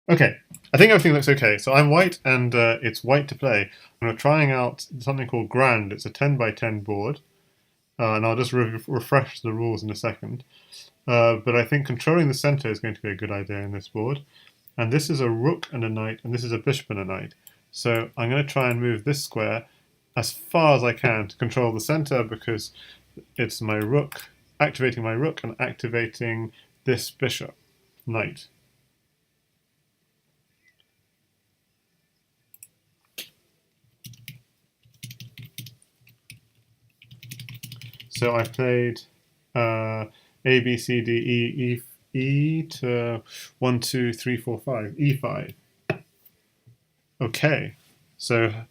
Okay, I think everything looks okay. So I'm white, and it's white to play. I'm trying out something called Grand. It's a 10 by 10 board, and I'll just refresh the rules in a second. But I think controlling the center is going to be a good idea in this board. And this is a rook and a knight, and this is a bishop and a knight. So I'm going to try and move this square as far as I can to control the center, because it's my rook, activating my rook and activating this bishop, knight. So I played A, B, C, D, E, E to 1, 2, 3, 4, 5, E5. Okay, so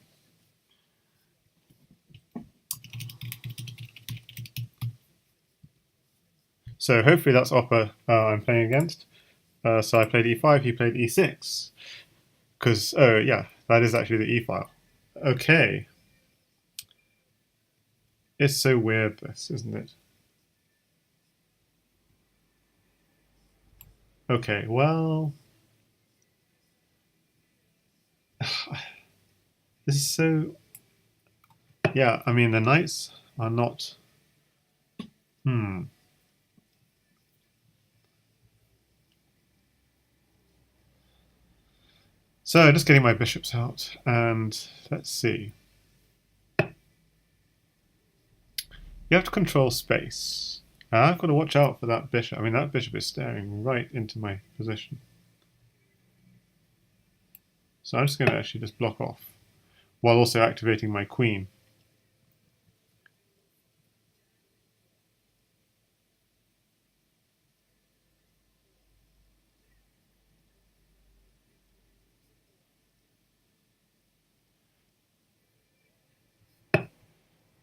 hopefully that's Opper I'm playing against. So I played E5, he played E6. Because, oh yeah, that is actually the E file. Okay. It's so weird, this, isn't it? Okay, well. This is so. Yeah, I mean, the knights are not. Hmm. So, just getting my bishops out, and let's see. You have to control space. I've got to watch out for that bishop. I mean, that bishop is staring right into my position. So I'm just going to actually just block off, while also activating my queen.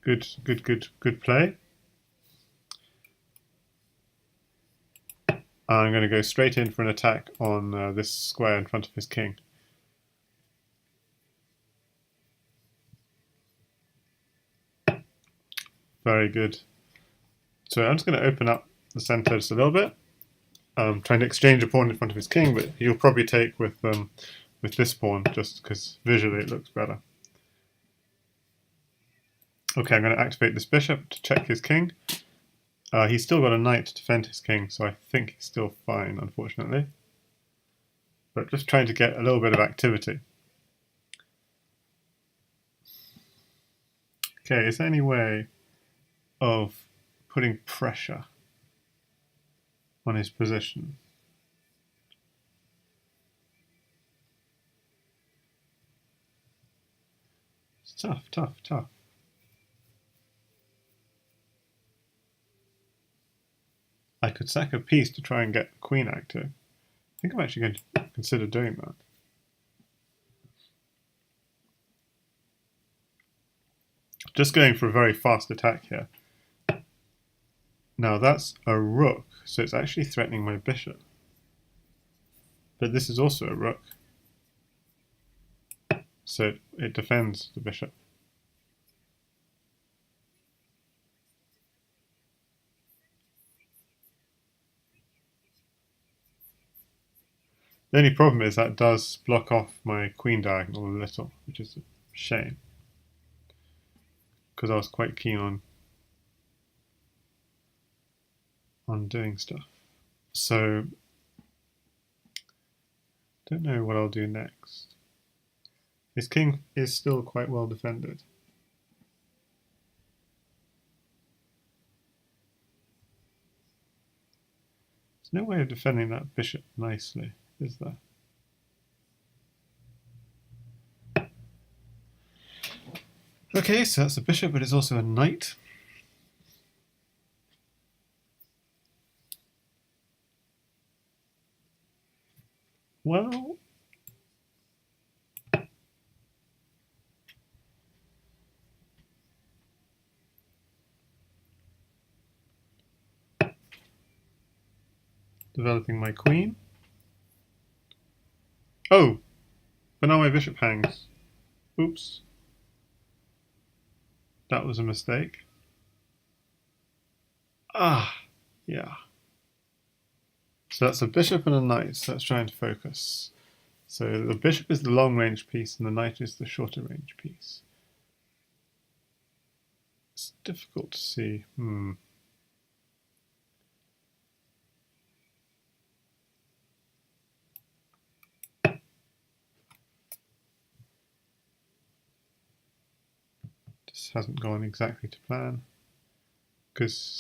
Good play. I'm going to go straight in for an attack on this square in front of his king. Very good. So I'm just going to open up the center just a little bit. I'm trying to exchange a pawn in front of his king, but he'll probably take with this pawn just because visually it looks better. Okay, I'm going to activate this bishop to check his king. He's still got a knight to defend his king, so I think he's still fine, unfortunately. But just trying to get a little bit of activity. Okay, is there any way of putting pressure on his position? It's tough, tough, tough. I could sack a piece to try and get the queen active. I think I'm actually going to consider doing that. Just going for a very fast attack here. Now that's a rook, so it's actually threatening my bishop. But this is also a rook, so it defends the bishop. The only problem is that does block off my queen diagonal a little, which is a shame, because I was quite keen on doing stuff. So, don't know what I'll do next. His king is still quite well defended. There's no way of defending that bishop nicely, is there? Okay, so that's a bishop, but it's also a knight. Well, developing my queen. Oh, but now my bishop hangs. Oops. That was a mistake. Ah, yeah. So that's a bishop and a knight, so let's try and focus. So the bishop is the long-range piece and the knight is the shorter-range piece. It's difficult to see. This hasn't gone exactly to plan, because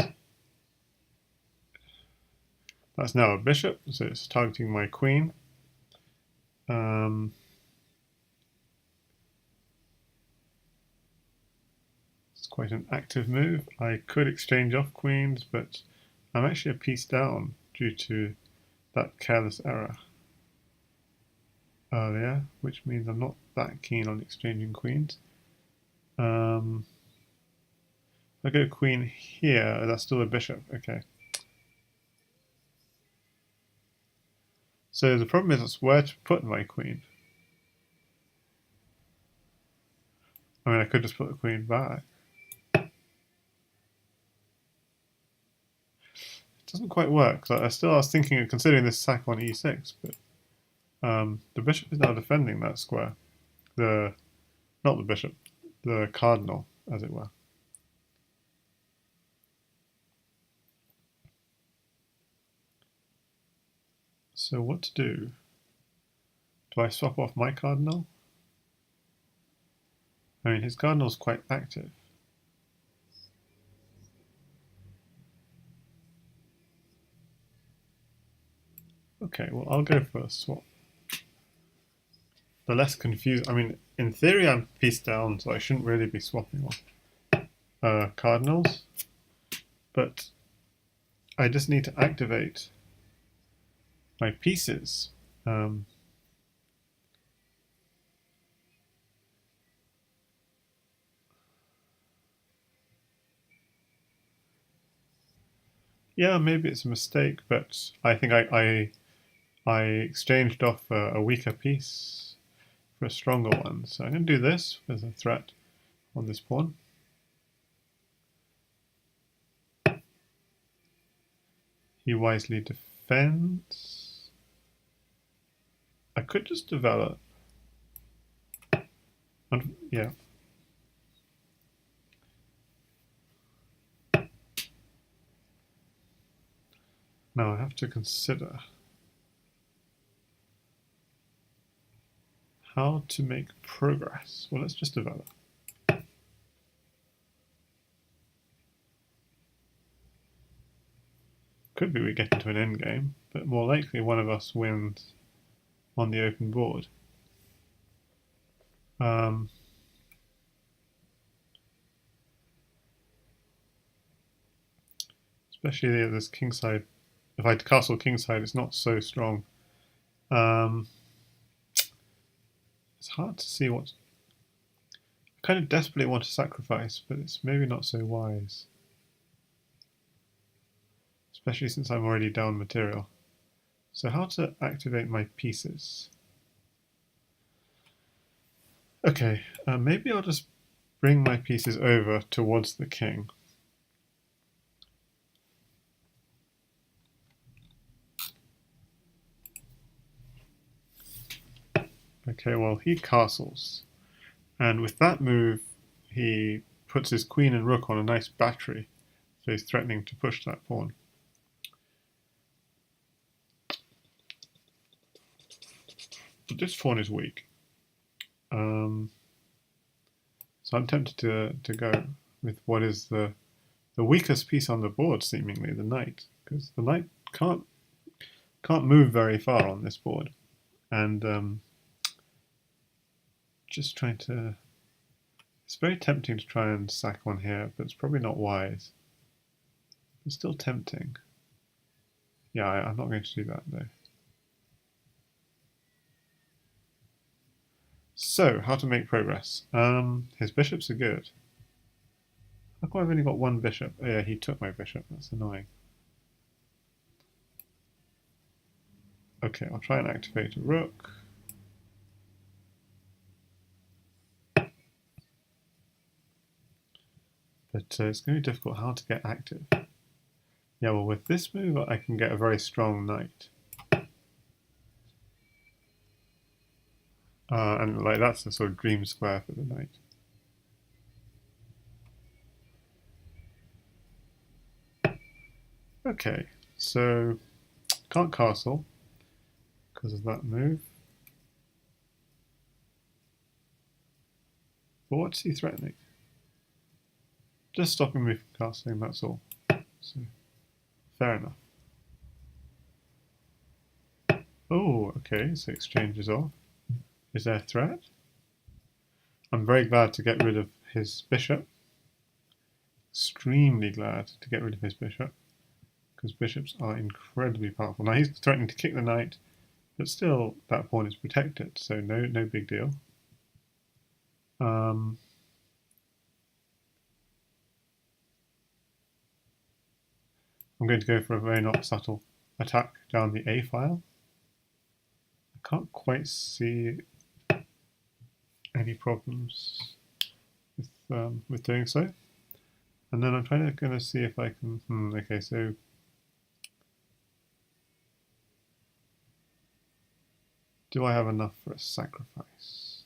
that's now a bishop, so it's targeting my queen. It's quite an active move. I could exchange off queens, but I'm actually a piece down due to that careless error earlier, which means I'm not that keen on exchanging queens. If I go queen here, that's still a bishop. Okay. So the problem is where to put my queen. I mean, I could just put the queen back. It doesn't quite work. So I was thinking of considering this sack on e6, but the bishop is now defending that square. Not the bishop, the cardinal, as it were. So what to do? Do I swap off my cardinal? I mean, his cardinal's quite active. Okay, well, I'll go for a swap. The less confused. I mean, in theory, I'm piece down, so I shouldn't really be swapping off cardinals. But I just need to activate my pieces. Yeah, maybe it's a mistake, but I think I exchanged off a weaker piece for a stronger one. So I'm going to do this as a threat on this pawn. He wisely defends. I could just develop. Yeah. Now I have to consider how to make progress. Well, let's just develop. Could be we get into an endgame, but more likely one of us wins on the open board. Especially this kingside. If I castle kingside, it's not so strong. It's hard to see what. I kind of desperately want to sacrifice, but it's maybe not so wise. Especially since I'm already down material. So how to activate my pieces? Okay, maybe I'll just bring my pieces over towards the king. Okay, well, he castles. And with that move, he puts his queen and rook on a nice battery. So he's threatening to push that pawn. But this pawn is weak. So I'm tempted to go with what is the weakest piece on the board, seemingly, the knight. Because the knight can't move very far on this board. And just trying to... It's very tempting to try and sack one here, but it's probably not wise. It's still tempting. Yeah, I'm not going to do that, though. So, how to make progress? His bishops are good. How come I've only got one bishop? Oh, yeah, he took my bishop. That's annoying. Okay, I'll try and activate a rook. But it's going to be difficult how to get active. Yeah, well, with this move, I can get a very strong knight. And like that's a sort of dream square for the knight. Okay, so can't castle because of that move. But what's he threatening? Just stopping me from castling, that's all. So, fair enough. Oh, okay, so exchange is off. Is there a threat? I'm very glad to get rid of his bishop. Extremely glad to get rid of his bishop, because bishops are incredibly powerful. Now he's threatening to kick the knight, but still that pawn is protected, so no big deal. I'm going to go for a very not subtle attack down the A file. I can't quite see any problems with doing so. And then I'm going to see if I can. Okay, so do I have enough for a sacrifice?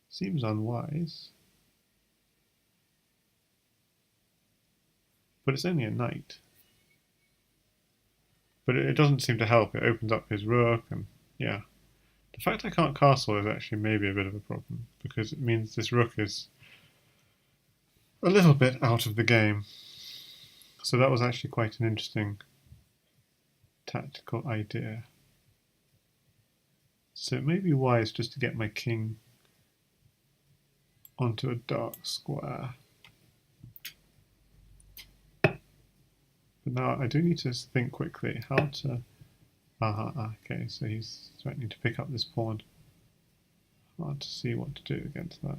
Seems unwise. But it's only a knight. But it doesn't seem to help. It opens up his rook, and yeah. The fact I can't castle is actually maybe a bit of a problem, because it means this rook is a little bit out of the game. So that was actually quite an interesting tactical idea. So it may be wise just to get my king onto a dark square. But now I do need to think quickly how to... okay, so he's threatening to pick up this pawn. Hard to see what to do against that.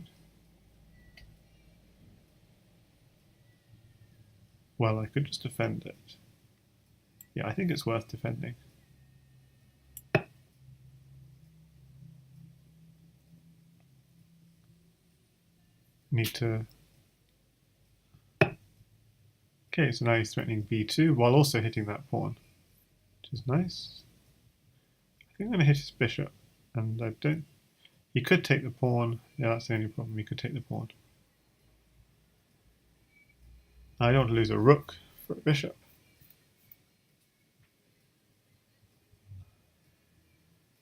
Well, I could just defend it. Yeah, I think it's worth defending. Need to... Okay, so now he's threatening b2 while also hitting that pawn, which is nice. I think I'm going to hit his bishop, and I don't... He could take the pawn. Yeah, that's the only problem. He could take the pawn. I don't want to lose a rook for a bishop.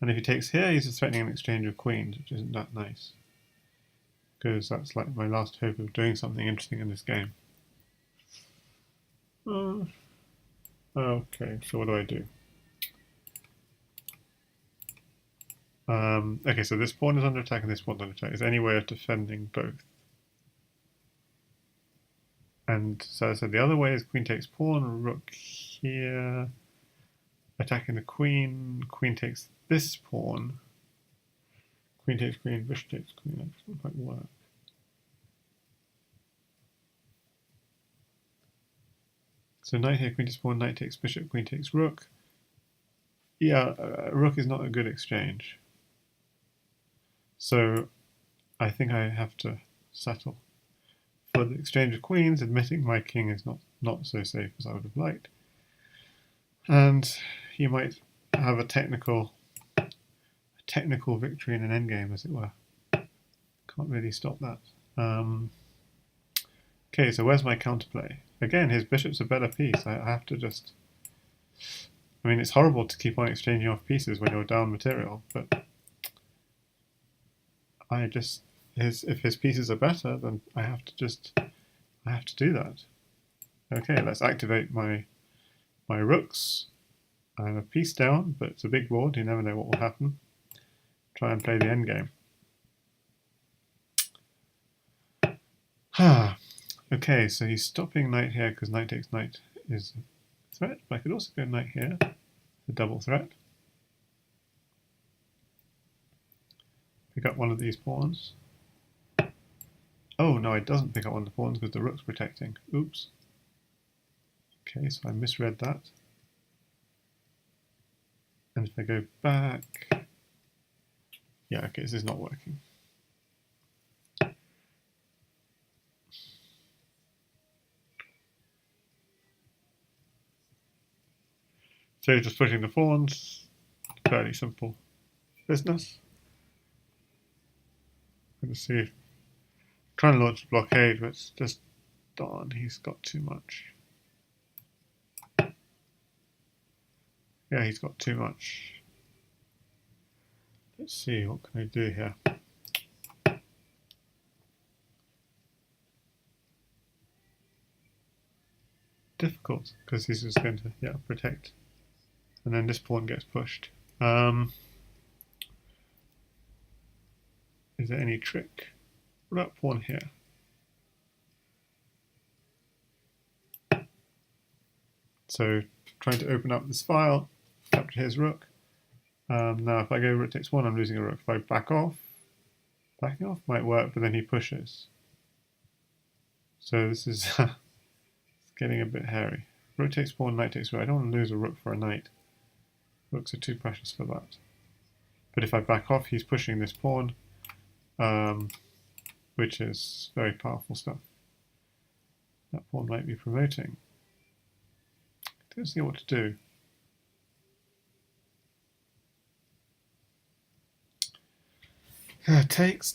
And if he takes here, he's just threatening an exchange of queens, which isn't that nice. Because that's like my last hope of doing something interesting in this game. Okay, so what do I do? Okay, so this pawn is under attack and this pawn's under attack. Is there any way of defending both? And so I said the other way is queen takes pawn, rook here, attacking the queen, queen takes this pawn, queen takes queen, bishop takes queen. That doesn't quite work. So knight here, queen takes pawn, knight takes bishop, queen takes rook. Yeah, rook is not a good exchange. So I think I have to settle for the exchange of queens, admitting my king is not so safe as I would have liked. And he might have a technical victory in an endgame, as it were. Can't really stop that. Okay, so where's my counterplay? Again, his bishop's a better piece. I have to just... I mean, it's horrible to keep on exchanging off pieces when you're down material, but I just... if his pieces are better, then I have to do that. Okay, let's activate my rooks. I'm a piece down, but it's a big board. You never know what will happen. Try and play the endgame. Okay, so he's stopping knight here because knight takes knight is a threat, but I could also go knight here, a double threat. Pick up one of these pawns. Oh, no, it doesn't pick up one of the pawns because the rook's protecting. Oops. Okay, so I misread that. And if I go back... Yeah, okay, this is not working. So just pushing the pawns. fairly simple business. Let's see if trying to launch a blockade, but it's just darn, he's got too much. Yeah, he's got too much. Let's see, what can I do here? Difficult, because he's just going to protect. And then this pawn gets pushed. Is there any trick? What about pawn here? So trying to open up this file, capture his rook. Now if I go rook takes one, I'm losing a rook. If I back off, backing off might work, but then he pushes. So this is getting a bit hairy. Rook takes pawn, knight takes rook. I don't want to lose a rook for a knight. Rooks are too precious for that. But if I back off, he's pushing this pawn, which is very powerful stuff. That pawn might be promoting. Don't see what to do. Takes.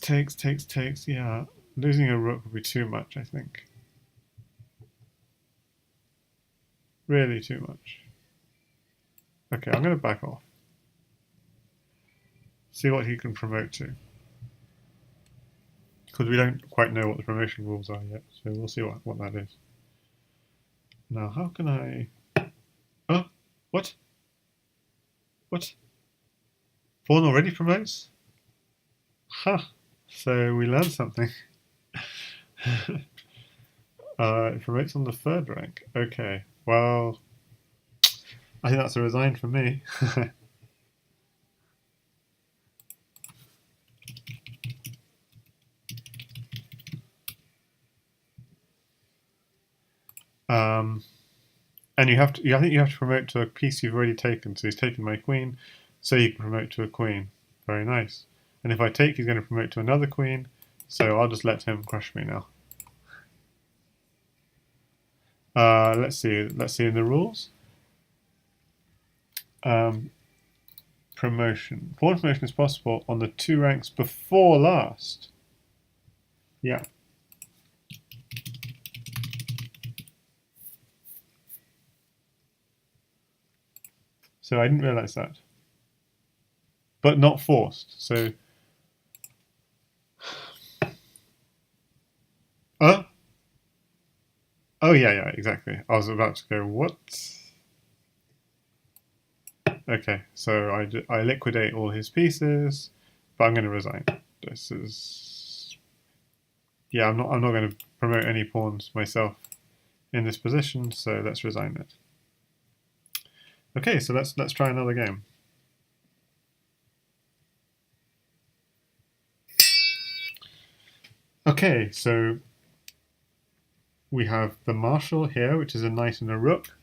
Yeah, losing a rook would be too much, I think. Really too much. Okay, I'm going to back off. See what he can promote to. Because we don't quite know what the promotion rules are yet, so we'll see what that is. Now, how can I... Oh, what? What? Pawn already promotes? Huh. So we learned something. It promotes on the third rank. Okay, well, I think that's a resign for me. And I think you have to promote to a piece you've already taken. So he's taken my queen, so you can promote to a queen. Very nice. And if I take, he's going to promote to another queen, so I'll just let him crush me now. Let's see in the rules. Promotion. Pawn promotion is possible on the 2 ranks before last. Yeah. So I didn't realize that. But not forced. So oh yeah, exactly. I was about to go, what? Okay, so I liquidate all his pieces, but I'm going to resign. This is... Yeah, I'm not going to promote any pawns myself in this position, so let's resign it. Okay, so let's try another game. Okay, so we have the marshal here, which is a knight and a rook.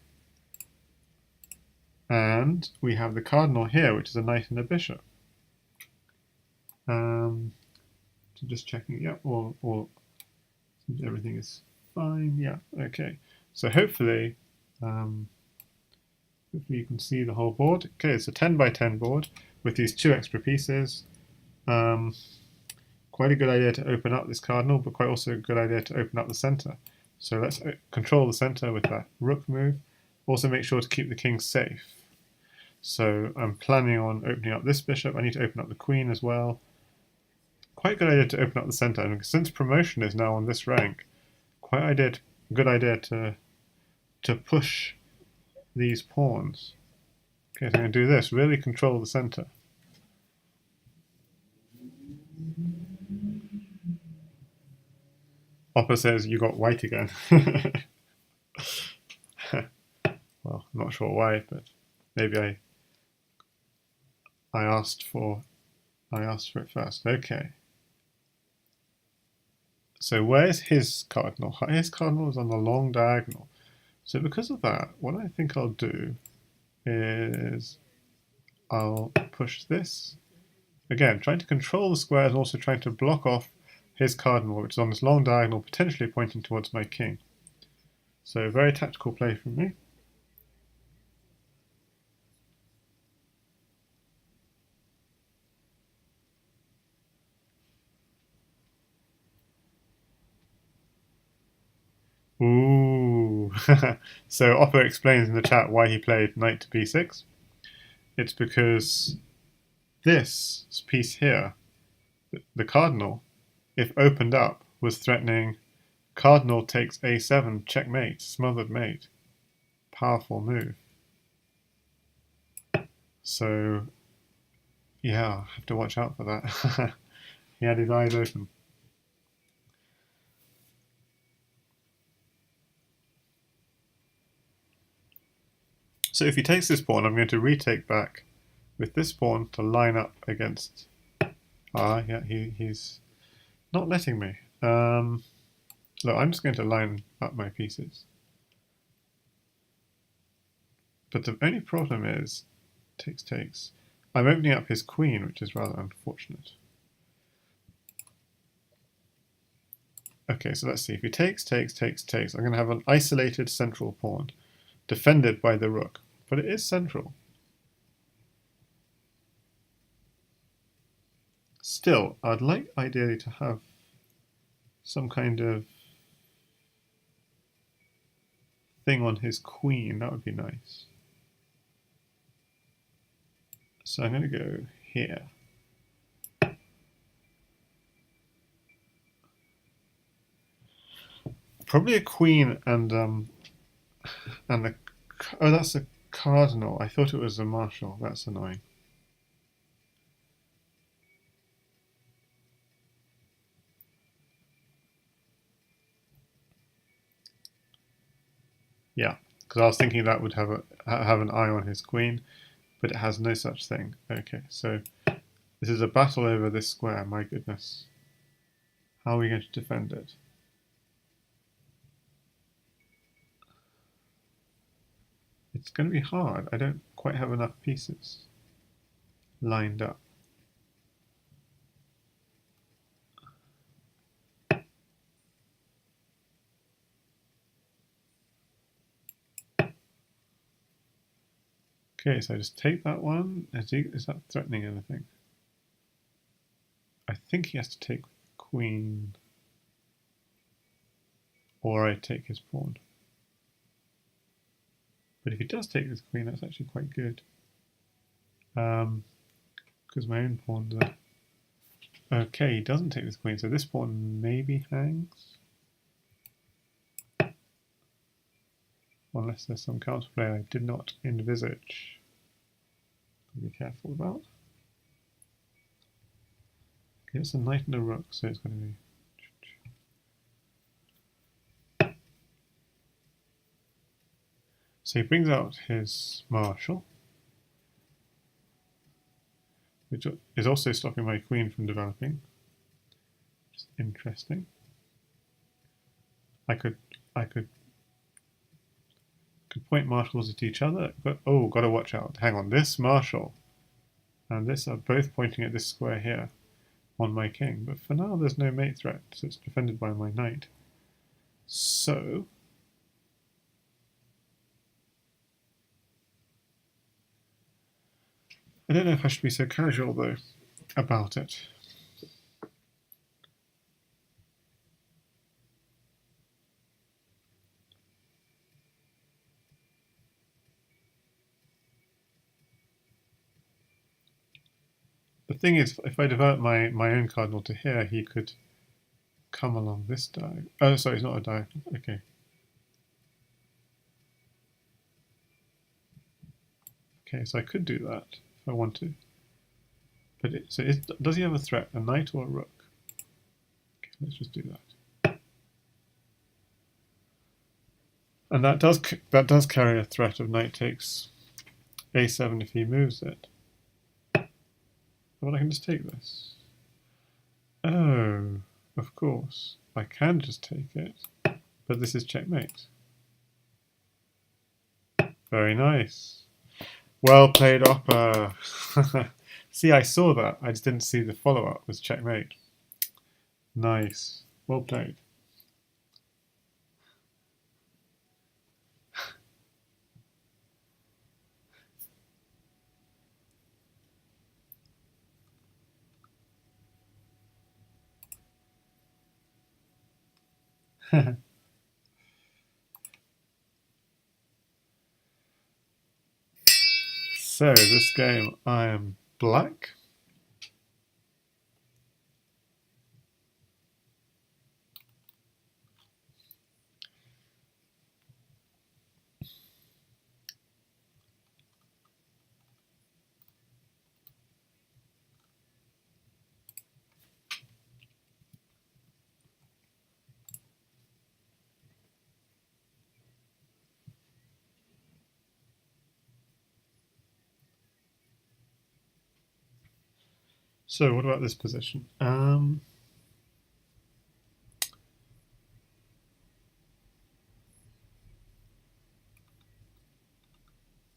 And we have the cardinal here, which is a knight and a bishop. So just checking, yeah, all everything is fine. Yeah, okay. So hopefully you can see the whole board. Okay, it's a 10 by 10 board with these 2 extra pieces. Quite a good idea to open up this cardinal, but quite also a good idea to open up the center. So let's control the center with that rook move. Also make sure to keep the king safe. So I'm planning on opening up this bishop. I need to open up the queen as well. Quite good idea to open up the center. And since promotion is now on this rank, good idea to push these pawns. Okay, so I'm going to do this. Really control the center. Opper says you got white again. Well, I'm not sure why, but maybe I asked for it first. Okay. So where's his cardinal? His cardinal is on the long diagonal. So because of that, what I think I'll do is I'll push this. Again, trying to control the squares and also trying to block off his cardinal, which is on this long diagonal, potentially pointing towards my king. So very tactical play from me. So Oppo explains in the chat why he played knight to b6. It's because this piece here, the cardinal, if opened up, was threatening cardinal takes a7, checkmate, smothered mate. Powerful move. So, yeah, I have to watch out for that. He had his eyes open. So if he takes this pawn, I'm going to retake back with this pawn to line up against... yeah, he's not letting me. Look, I'm just going to line up my pieces. But the only problem is, takes. I'm opening up his queen, which is rather unfortunate. Okay, so let's see. If he takes, I'm going to have an isolated central pawn, defended by the rook. But it is central. Still, I'd like ideally to have some kind of thing on his queen. That would be nice. So I'm going to go here. Probably a queen and the... Oh, that's a cardinal. I thought it was a marshal. That's annoying. Yeah, because I was thinking that would have an eye on his queen, but it has no such thing. Okay, so this is a battle over this square. My goodness, how are we going to defend it? It's going to be hard. I don't quite have enough pieces lined up. Okay, so I just take that one. Is that threatening anything? I think he has to take queen, or I take his pawn. But if he does take his queen, that's actually quite good. Because my own pawns are... Okay, he doesn't take this queen, so this pawn maybe hangs. Unless there's some counterplay I did not envisage. Be careful about. Okay, it's a knight and a rook, so it's going to be... So he brings out his marshal, which is also stopping my queen from developing. Which is interesting. I could point marshals at each other, but oh, gotta watch out. Hang on, this marshal and this are both pointing at this square here on my king, but for now there's no mate threat, so it's defended by my knight. So I don't know if I should be so casual though about it. The thing is, if I develop my own cardinal to here, he could come along this diagonal. Oh, sorry, it's not a diagonal. Okay. Okay, so I could do that if I want to. But does he have a threat, a knight or a rook? Okay, let's just do that. And that does carry a threat of knight takes a7 if he moves it. But I can just take this. Oh, of course. I can just take it. But this is checkmate. Very nice. Well played, Oppa. See, I saw that. I just didn't see the follow-up was checkmate. Nice. Well played. So this game, I am black. So what about this position?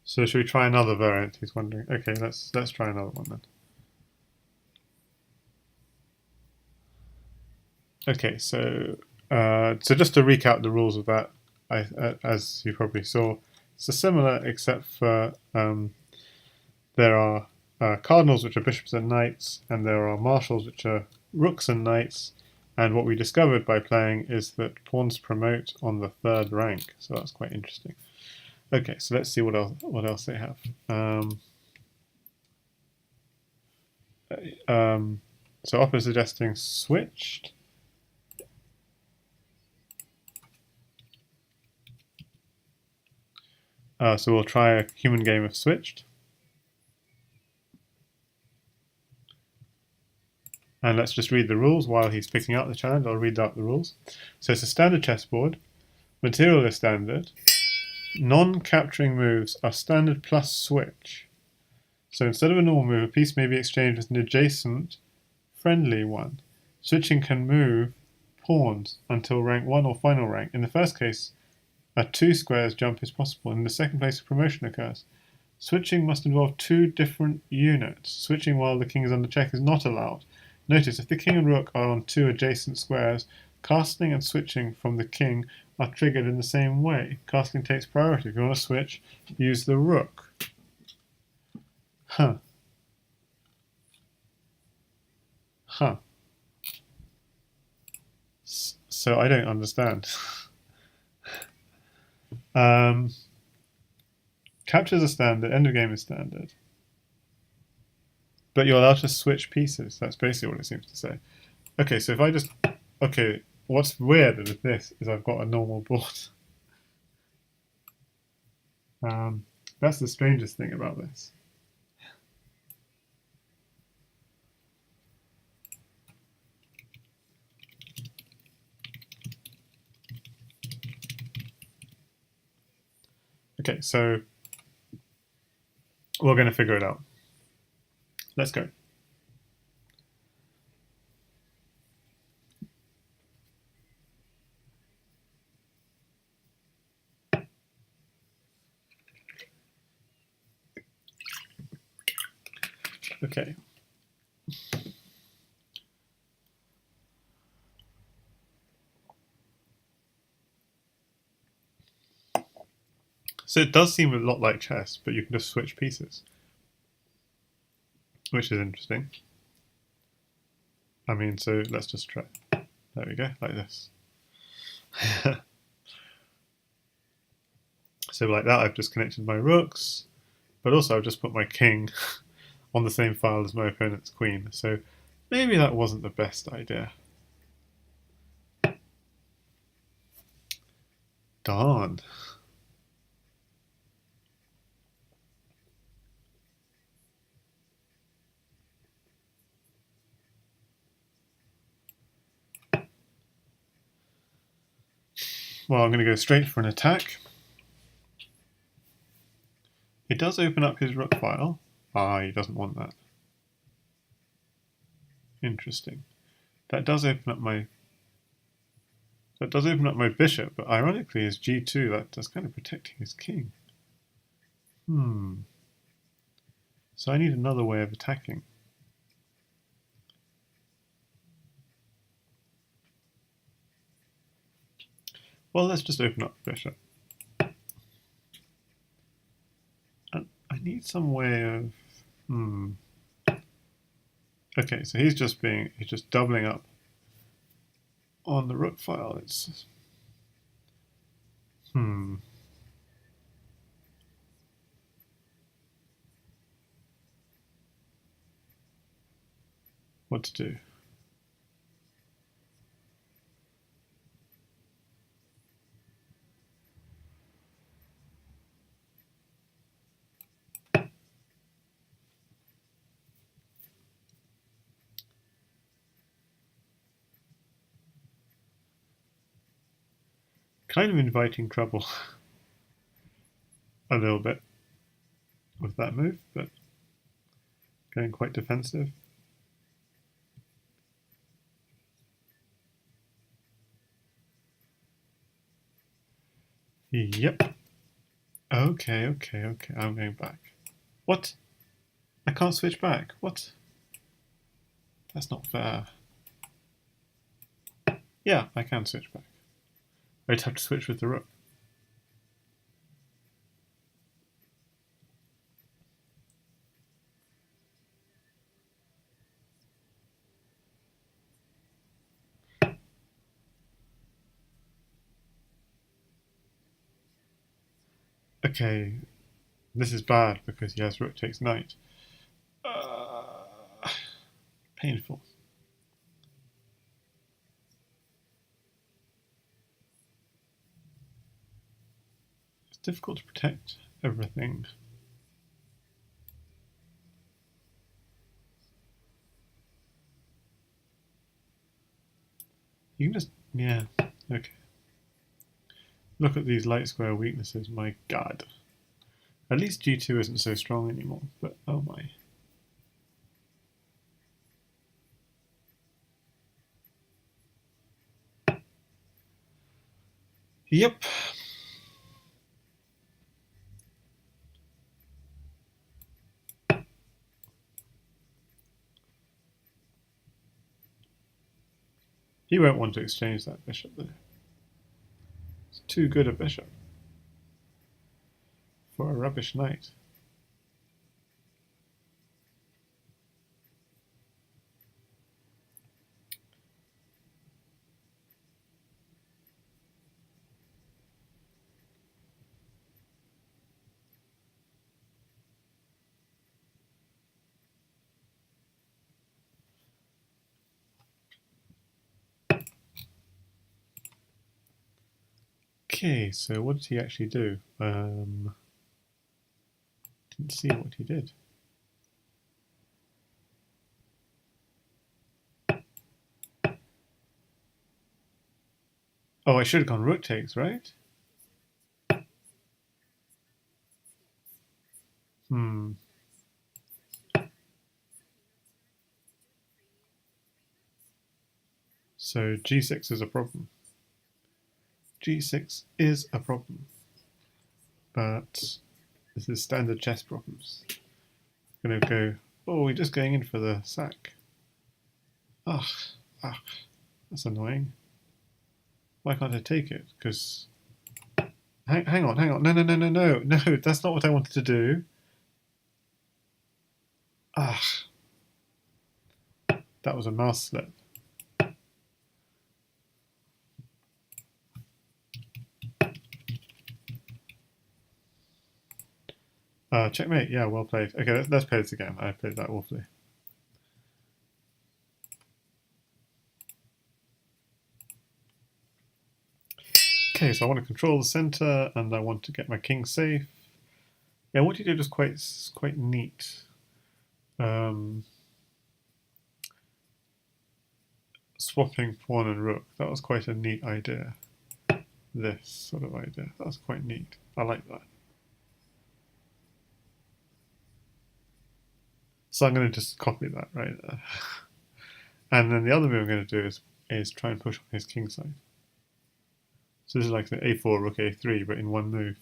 So should we try another variant? He's wondering. Okay, let's try another one then. Okay, so just to recap the rules of that, as you probably saw, it's similar except for there are cardinals which are bishops and knights, and there are marshals which are rooks and knights. And what we discovered by playing is that pawns promote on the third rank, so that's quite interesting. Okay, so let's see what else they have. So Opper is suggesting switched. So we'll try a human game of switched. And let's just read the rules while he's picking out the challenge. I'll read out the rules. So it's a standard chessboard. Material is standard. Non-capturing moves are standard plus switch. So instead of a normal move, a piece may be exchanged with an adjacent, friendly one. Switching can move pawns until rank 1 or final rank. In the first case, a 2 squares jump is possible. In the second place, a promotion occurs. Switching must involve 2 different units. Switching while the king is under check is not allowed. Notice, if the king and rook are on 2 adjacent squares, castling and switching from the king are triggered in the same way. Castling takes priority. If you want to switch, use the rook. Huh. So I don't understand. Captures are standard, end of game is standard. But you're allowed to switch pieces. That's basically what it seems to say. Okay, so if I just... Okay, what's weird with this is I've got a normal board. That's the strangest thing about this. Okay, so we're going to figure it out. Let's go. Okay. So it does seem a lot like chess, but you can just switch pieces, which is interesting. I mean, so let's just try. There we go, like this. So like that, I've just connected my rooks, but also I've just put my king on the same file as my opponent's queen. So maybe that wasn't the best idea. Darn. Well, I'm going to go straight for an attack. It does open up his rook file. Ah, he doesn't want that. Interesting. That does open up my bishop, but ironically his g2, that's kind of protecting his king. So I need another way of attacking. Well, let's just open up the bishop. And I need some way of... Okay, so he's just doubling up on the rook file. It's... what to do. Kind of inviting trouble a little bit with that move, but going quite defensive. Yep. Okay, I'm going back. What? I can't switch back. What? That's not fair. Yeah, I can switch back. I'd have to switch with the rook. Okay, this is bad because he has rook takes knight. Painful. It's difficult to protect everything. You can just, yeah, okay. Look at these light square weaknesses, my god. At least G2 isn't so strong anymore, but oh my. Yep. He won't want to exchange that bishop though. It's too good a bishop for a rubbish knight. Okay, so what did he actually do? Didn't see what he did. Oh, I should have gone rook takes, right? Hmm. So G6 is a problem. G6 is a problem. But this is standard chess problems. I'm gonna go, oh, we're just going in for the sack. Ugh, that's annoying. Why can't I take it? Because hang on. No, that's not what I wanted to do. Ah, that was a mouse slip. Checkmate. Yeah, well played. Okay, let's play this again. I played that awfully. Okay, so I want to control the center, and I want to get my king safe. Yeah, what he did was quite neat. Swapping pawn and rook. That was quite a neat idea. This sort of idea. That was quite neat. I like that. So I'm going to just copy that right there. And then the other move I'm going to do is try and push on his king side. So this is like the a4, rook a3, but in one move.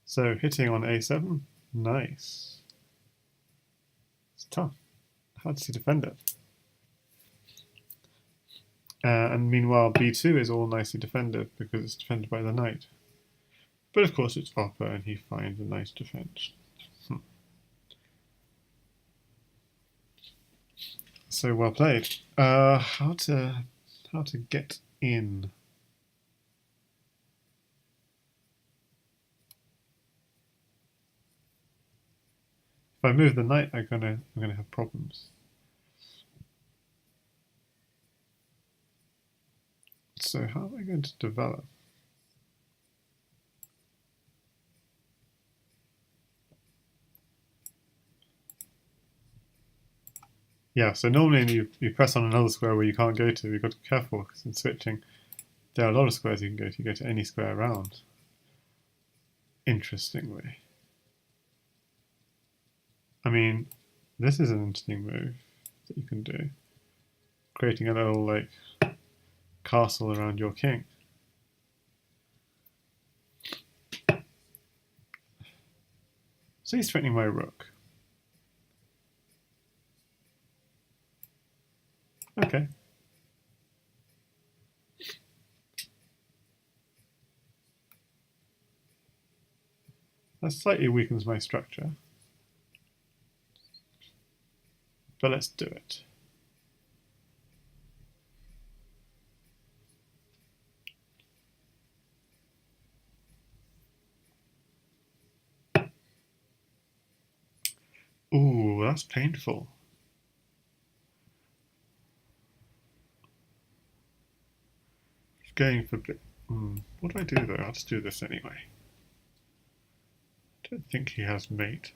So hitting on a7, nice. It's tough. How does he defend it? And meanwhile, b2 is all nicely defended because it's defended by the knight. But of course, it's opper, and he finds a nice defense. So well played. How to get in? If I move the knight, I'm gonna have problems. So how am I going to develop? Yeah, so normally you press on another square where you can't go to. You've got to be careful because in switching, there are a lot of squares you can go to. You go to any square around. Interestingly. I mean, this is an interesting move that you can do. Creating a little, like, castle around your king. So he's threatening my rook. Okay. That slightly weakens my structure. But let's do it. Ooh, that's painful. Going for bit. What do I do though? I'll just do this anyway. I don't think he has mate.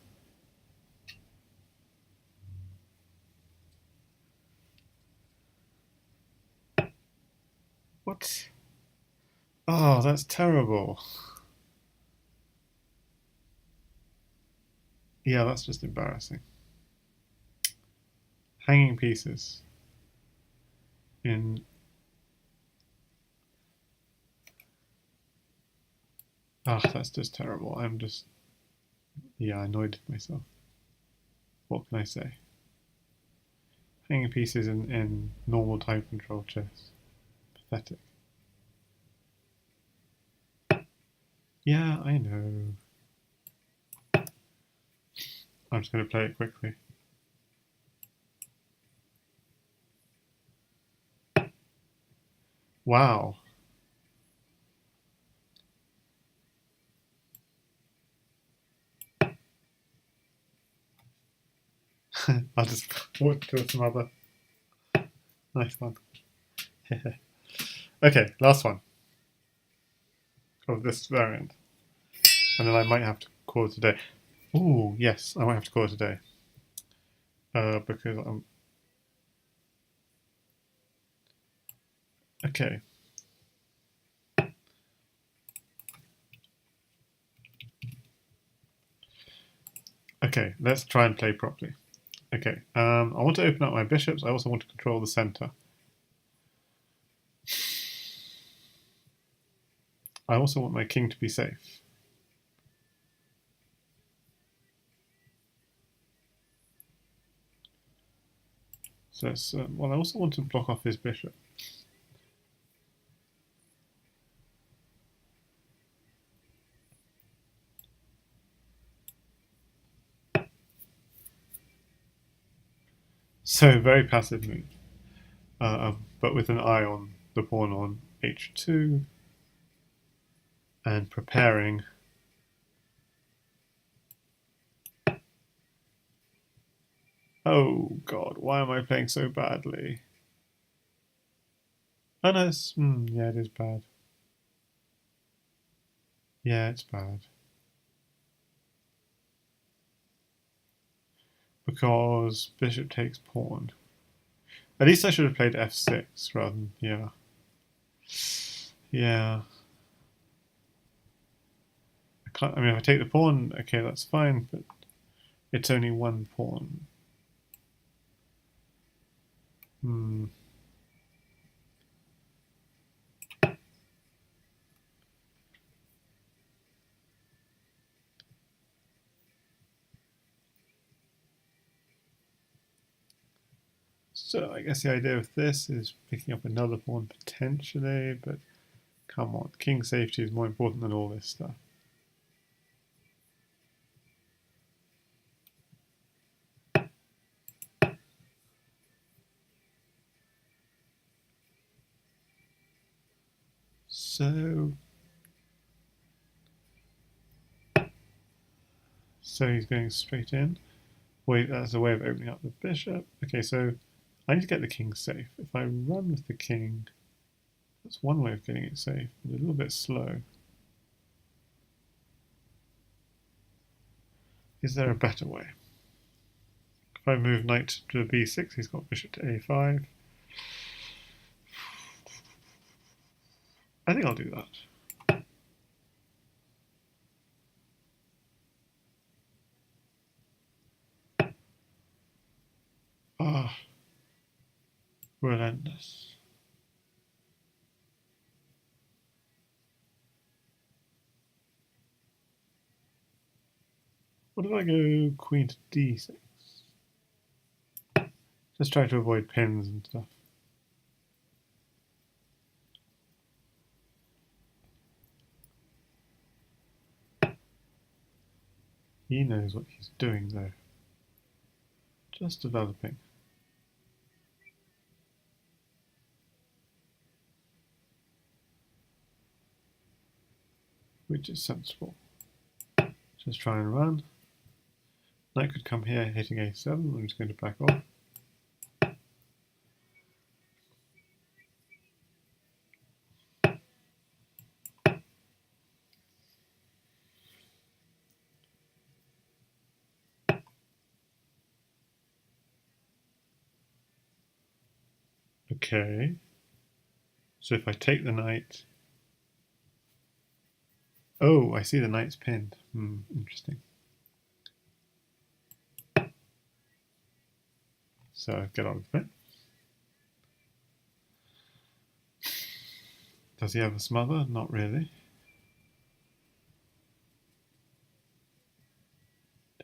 What? Oh, that's terrible. Yeah, that's just embarrassing. Hanging pieces in. Ah, that's just terrible. I'm just, yeah, annoyed with myself. What can I say? Hanging pieces in normal time control chess. Pathetic. Yeah, I know. I'm just going to play it quickly. Wow. I'll just walk to some other. Nice one. Okay, last one of this variant. And then I might have to call it a day. Ooh, yes, I might have to call it a day. Because I'm. Okay. Okay, let's try and play properly. Okay, I want to open up my bishops. I also want to control the center. I also want my king to be safe. So it's, well, I also want to block off his bishop. So very passive move, but with an eye on the pawn on h2 and preparing. Oh God, why am I playing so badly? Oh no, yeah, it is bad. Yeah, it's bad. Because bishop takes pawn. At least I should have played f6 rather than, yeah. Yeah. I mean, if I take the pawn, okay, that's fine, but it's only one pawn. Hmm. So I guess the idea of this is picking up another pawn potentially, but come on, king safety is more important than all this stuff. So he's going straight in. Wait, that's a way of opening up the bishop. Okay, so I need to get the king safe. If I run with the king, that's one way of getting it safe, but a little bit slow. Is there a better way? If I move knight to b6, he's got bishop to a5. I think I'll do that. Ah, relentless. What if I go queen to d6? Just try to avoid pins and stuff. He knows what he's doing, though. Just developing. Which is sensible. Just try and run. Knight could come here, hitting a7. I'm just going to back off. Okay. So if I take the knight... Oh, I see the knight's pinned. Interesting. So get on with it. Does he have a smother? Not really.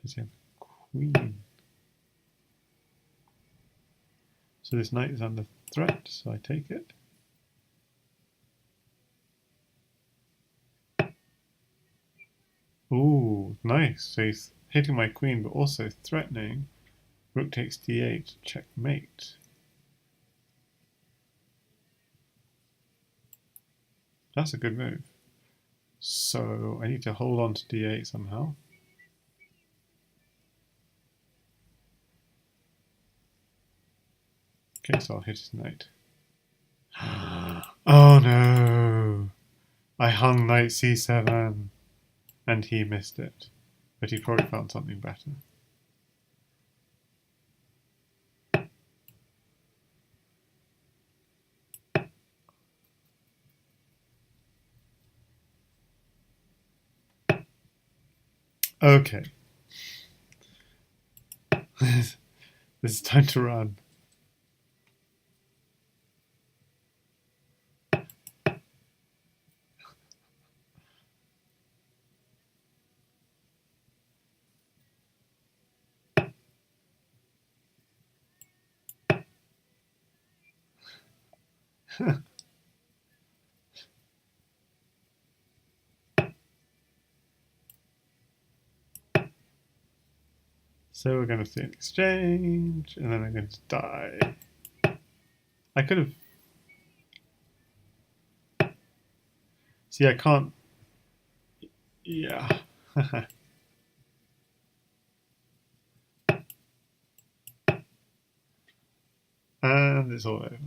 Does he have a queen? So this knight is under threat, so I take it. Ooh, nice. So he's hitting my queen, but also threatening. Rook takes d8, checkmate. That's a good move. So I need to hold on to d8 somehow. Okay, so I'll hit his knight. Oh no! I hung knight c7 and he missed it. But he probably found something better. Okay. This is time to run. So we're going to see an exchange, and then I'm going to die. I could have... See, I can't... Yeah. And it's all over.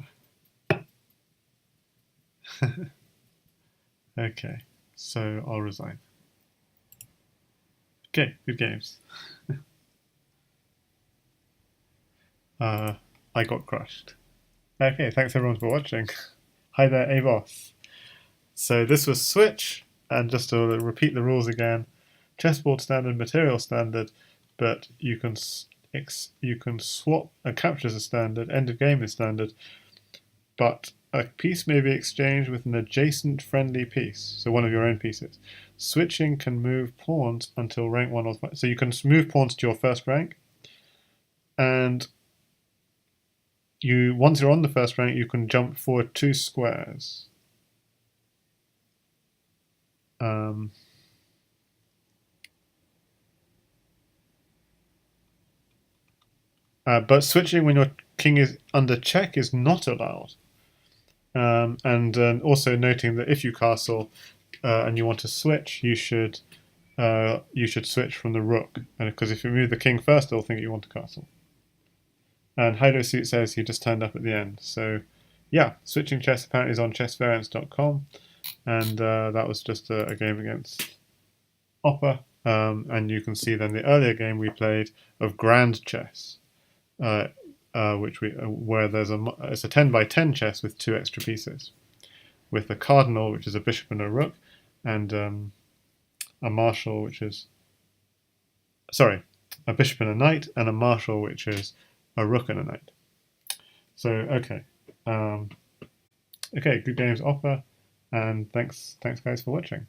Okay, so I'll resign. Okay, good games. I got crushed. Okay, thanks everyone for watching. Hi there, A-Boss. So this was Switch, and just to repeat the rules again, chessboard standard, material standard, but you can swap a capture as a standard, end of game is standard, but a piece may be exchanged with an adjacent friendly piece, so one of your own pieces. Switching can move pawns until rank 1 or 5. So you can move pawns to your first rank, and once you're on the first rank, you can jump forward 2 squares. But switching when your king is under check is not allowed. And also noting that if you castle and you want to switch, you should switch from the rook, and because if you move the king first, they'll think you want to castle. And Hydosuit says he just turned up at the end. So, yeah, switching chess apparently is on chessvariance.com, and that was just a game against Opper. And you can see then the earlier game we played of grand chess, where it's a 10 by 10 chess with 2 extra pieces, with a cardinal, which is a bishop and a rook, and a marshal, which is a bishop and a knight, and a marshal, which is a rook and a knight. So okay, okay, good games, Opper, and thanks guys for watching.